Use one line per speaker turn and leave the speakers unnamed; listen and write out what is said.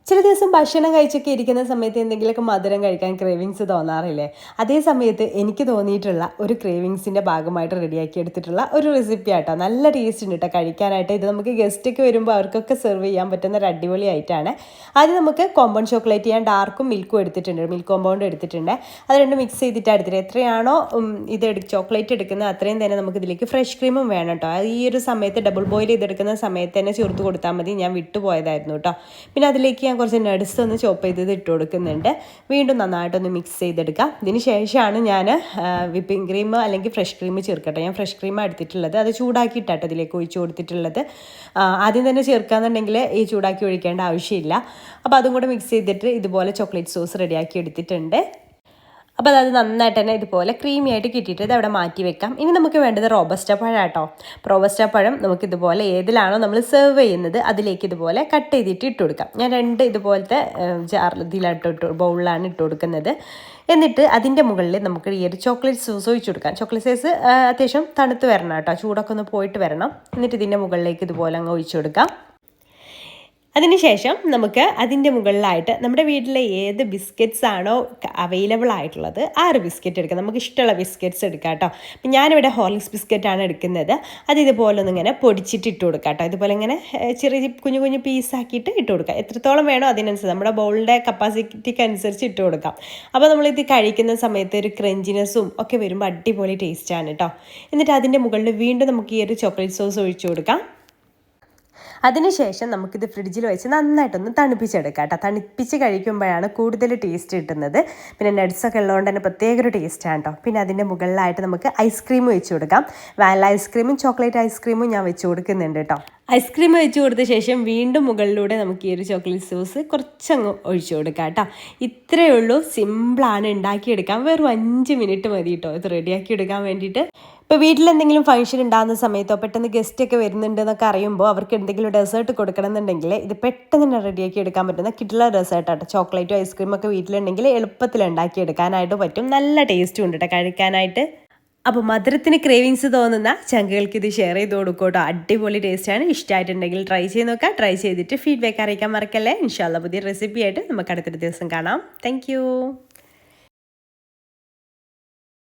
ചില ദിവസം ഭക്ഷണം കഴിച്ചൊക്കെ ഇരിക്കുന്ന സമയത്ത് എന്തെങ്കിലുമൊക്കെ മധുരം കഴിക്കാൻ ക്രേവിങ്സ് തോന്നാറില്ലേ? അതേ സമയത്ത് എനിക്ക് തോന്നിയിട്ടുള്ള ഒരു ക്രേവിങ്സിൻ്റെ ഭാഗമായിട്ട് റെഡിയാക്കി എടുത്തിട്ടുള്ള ഒരു റെസിപ്പി ആട്ടോ. നല്ല ടേസ്റ്റ് ഉണ്ട് കേട്ടോ കഴിക്കാനായിട്ട്. ഇത് നമുക്ക് ഗസ്റ്റൊക്കെ വരുമ്പോൾ അവർക്കൊക്കെ സെർവ് ചെയ്യാൻ പറ്റുന്ന ഒരു അടിപൊളി ആയിട്ടാണ്. ആദ്യം നമുക്ക് കോമ്പൗണ്ട് ചോക്ലേറ്റ് ഞാൻ ഡാർക്കും മിൽക്കും എടുത്തിട്ടുണ്ട്, മിൽക്ക് കോമ്പൗണ്ട് എടുത്തിട്ടുണ്ട്. അത് രണ്ടും മിക്സ് ചെയ്തിട്ട് എടുത്തിട്ട് എത്രയാണോ ചോക്ലേറ്റ് എടുക്കുന്നത് അത്രയും തന്നെ നമുക്ക് ഇതിലേക്ക് ഫ്രഷ് ക്രീമും വേണം കേട്ടോ. ഈ ഒരു സമയത്ത് ഡബിൾ ബോയിൽ ചെയ്തെടുക്കുന്ന സമയത്ത് തന്നെ ചേർത്ത് കൊടുത്താൽ മതി. ഞാൻ വിട്ടുപോയതായിരുന്നു കേട്ടോ. പിന്നെ അതിലേക്ക് ഞാൻ കുറച്ച് നട്സ് ഒന്ന് ചോപ്പ് ചെയ്തത് ഇട്ട് കൊടുക്കുന്നുണ്ട്. വീണ്ടും നന്നായിട്ടൊന്ന് മിക്സ് ചെയ്തെടുക്കാം. ഇതിന് ശേഷമാണ് ഞാൻ വിപ്പിംഗ് ക്രീം അല്ലെങ്കിൽ ഫ്രഷ് ക്രീം ചേർക്കട്ടെ. ഞാൻ ഫ്രഷ് ക്രീമാണ് എടുത്തിട്ടുള്ളത്. അത് ചൂടാക്കിയിട്ടാട്ടോ ഇതിലേക്ക് ഒഴിച്ച് കൊടുത്തിട്ടുള്ളത്. ആദ്യം തന്നെ ചേർക്കാന്നുണ്ടെങ്കിൽ ഈ ചൂടാക്കി ഒഴിക്കേണ്ട ആവശ്യമില്ല. അപ്പോൾ അതും കൂടെ മിക്സ് ചെയ്തിട്ട് ഇതുപോലെ ചോക്ലേറ്റ് സോസ് റെഡിയാക്കി എടുത്തിട്ടുണ്ട്. അപ്പോൾ അത് നന്നായിട്ട് തന്നെ ഇതുപോലെ ക്രീമി ആയിട്ട് കിട്ടിയിട്ട് ഇത് അവിടെ മാറ്റി വെക്കാം. ഇനി നമുക്ക് വേണ്ടത് റോബസ്റ്റ പഴം കേട്ടോ. റോബസ്റ്റ പഴം നമുക്ക് ഇതുപോലെ ഏതിലാണോ നമ്മൾ സെർവ് ചെയ്യുന്നത് അതിലേക്ക് ഇതുപോലെ കട്ട് ചെയ്തിട്ട് ഇട്ട് കൊടുക്കാം. ഞാൻ 2 ഇതുപോലത്തെ ബൗളിലാണ് ഇട്ട് കൊടുക്കുന്നത്. എന്നിട്ട് അതിൻ്റെ മുകളിൽ നമുക്ക് ഈ ഒരു ചോക്ലേറ്റ് സോസ് ഒഴിച്ച് കൊടുക്കാം. ചോക്ലേറ്റ് സോസ് അത്യാവശ്യം തണുത്ത് വരണം കേട്ടോ, ചൂടൊക്കെ ഒന്ന് പോയിട്ട് വരണം. എന്നിട്ട് ഇതിൻ്റെ മുകളിലേക്ക് ഇതുപോലെ അങ്ങ് ഒഴിച്ച് കൊടുക്കാം. അതിനുശേഷം നമുക്ക് അതിൻ്റെ മുകളിലായിട്ട് നമ്മുടെ വീട്ടിലെ ഏത് ബിസ്ക്കറ്റ്സ് ആണോ അവൈലബിൾ ആയിട്ടുള്ളത് ആ ഒരു ബിസ്ക്കറ്റ് എടുക്കാം. നമുക്ക് ഇഷ്ടമുള്ള ബിസ്ക്കറ്റ്സ് എടുക്കാം കേട്ടോ. അപ്പം ഞാനിവിടെ ഹോർലിക്സ് ബിസ്ക്കറ്റാണ് എടുക്കുന്നത്. അത് ഇതുപോലെ ഒന്നിങ്ങനെ പൊടിച്ചിട്ട് ഇട്ട് കൊടുക്കാം കേട്ടോ. ഇതുപോലെ ഇങ്ങനെ ചെറിയ കുഞ്ഞു കുഞ്ഞു പീസാക്കിയിട്ട് ഇട്ട് കൊടുക്കാം. എത്രത്തോളം വേണോ അതിനനുസരിച്ച് നമ്മുടെ ബൗളിൻ്റെ കപ്പാസിറ്റിക്ക് അനുസരിച്ച് ഇട്ട് കൊടുക്കാം. അപ്പോൾ നമ്മളിത് കഴിക്കുന്ന സമയത്ത് ഒരു ക്രഞ്ചിനെസ്സും ഒക്കെ വരുമ്പോൾ അടിപൊളി ടേസ്റ്റാണ് കേട്ടോ. എന്നിട്ട് അതിൻ്റെ മുകളിൽ വീണ്ടും നമുക്ക് ഈ ഒരു ചോക്ലേറ്റ് സോസ് ഒഴിച്ചു കൊടുക്കാം. അതിനുശേഷം നമുക്കിത് ഫ്രിഡ്ജിൽ വെച്ച് നന്നായിട്ടൊന്ന് തണുപ്പിച്ചെടുക്കാം കേട്ടോ. തണുപ്പിച്ച് കഴിക്കുമ്പോഴാണ് കൂടുതൽ ടേസ്റ്റ് കിട്ടുന്നത്. പിന്നെ നട്ട്സൊക്കെ ഉള്ളതുകൊണ്ട് തന്നെ പ്രത്യേക ഒരു ടേസ്റ്റാണ് കേട്ടോ. പിന്നെ അതിൻ്റെ മുകളിലായിട്ട് നമുക്ക് ഐസ്ക്രീം വെച്ച് കൊടുക്കാം. വാനില ഐസ്ക്രീമും ചോക്ലേറ്റ് ഐസ്ക്രീമും ഞാൻ വെച്ച് കൊടുക്കുന്നുണ്ട് കേട്ടോ. ഐസ്ക്രീം വെച്ച് കൊടുത്ത ശേഷം വീണ്ടും മുകളിലൂടെ നമുക്ക് ഈ ഒരു ചോക്ലേറ്റ് സോസ് കുറച്ചങ്ങ് ഒഴിച്ചു കൊടുക്കാം കേട്ടോ. ഇത്രയേ ഉള്ളൂ, സിമ്പിളാണ്, ഉണ്ടാക്കിയെടുക്കാം. വെറും 5 മിനിറ്റ് മതി കേട്ടോ ഇത് റെഡിയാക്കി എടുക്കാൻ വേണ്ടിയിട്ട്. ഇപ്പോൾ വീട്ടിലെന്തെങ്കിലും ഫംഗ്ഷൻ ഉണ്ടാകുന്ന സമയത്തോ പെട്ടെന്ന് ഗസ്റ്റൊക്കെ വരുന്നുണ്ടെന്നൊക്കെ അറിയുമ്പോൾ അവർക്ക് എന്തെങ്കിലും ഡെസേർട്ട് കൊടുക്കണമെന്നുണ്ടെങ്കിൽ ഇത് പെട്ടെന്ന് തന്നെ റെഡിയാക്കി എടുക്കാൻ പറ്റുന്ന കിട്ടുള്ള ഡെസേർട്ടാട്ടോ. ചോക്ലേറ്റോ ഐസ്ക്രീമൊക്കെ വീട്ടിലുണ്ടെങ്കിൽ എളുപ്പത്തിൽ ഉണ്ടാക്കിയെടുക്കാനായിട്ട് പറ്റും. നല്ല ടേസ്റ്റും ഉണ്ട് കേട്ടോ കഴിക്കാനായിട്ട്. അപ്പോൾ മധുരത്തിന് ക്രേവിങ്സ് തോന്നുന്ന ചങ്കുകൾക്ക് ഇത് ഷെയർ ചെയ്ത് കൊടുക്കട്ടോ. അടിപൊളി ടേസ്റ്റാണ്. ഇഷ്ടമായിട്ടുണ്ടെങ്കിൽ ട്രൈ ചെയ്ത് നോക്കാം. ട്രൈ ചെയ്തിട്ട് ഫീഡ്ബാക്ക് അറിയിക്കാൻ മറക്കല്ലേ. ഇൻഷാല്ലാ പുതിയ റെസിപ്പി ആയിട്ട് നമുക്ക് അടുത്തൊരു ദിവസം കാണാം. താങ്ക്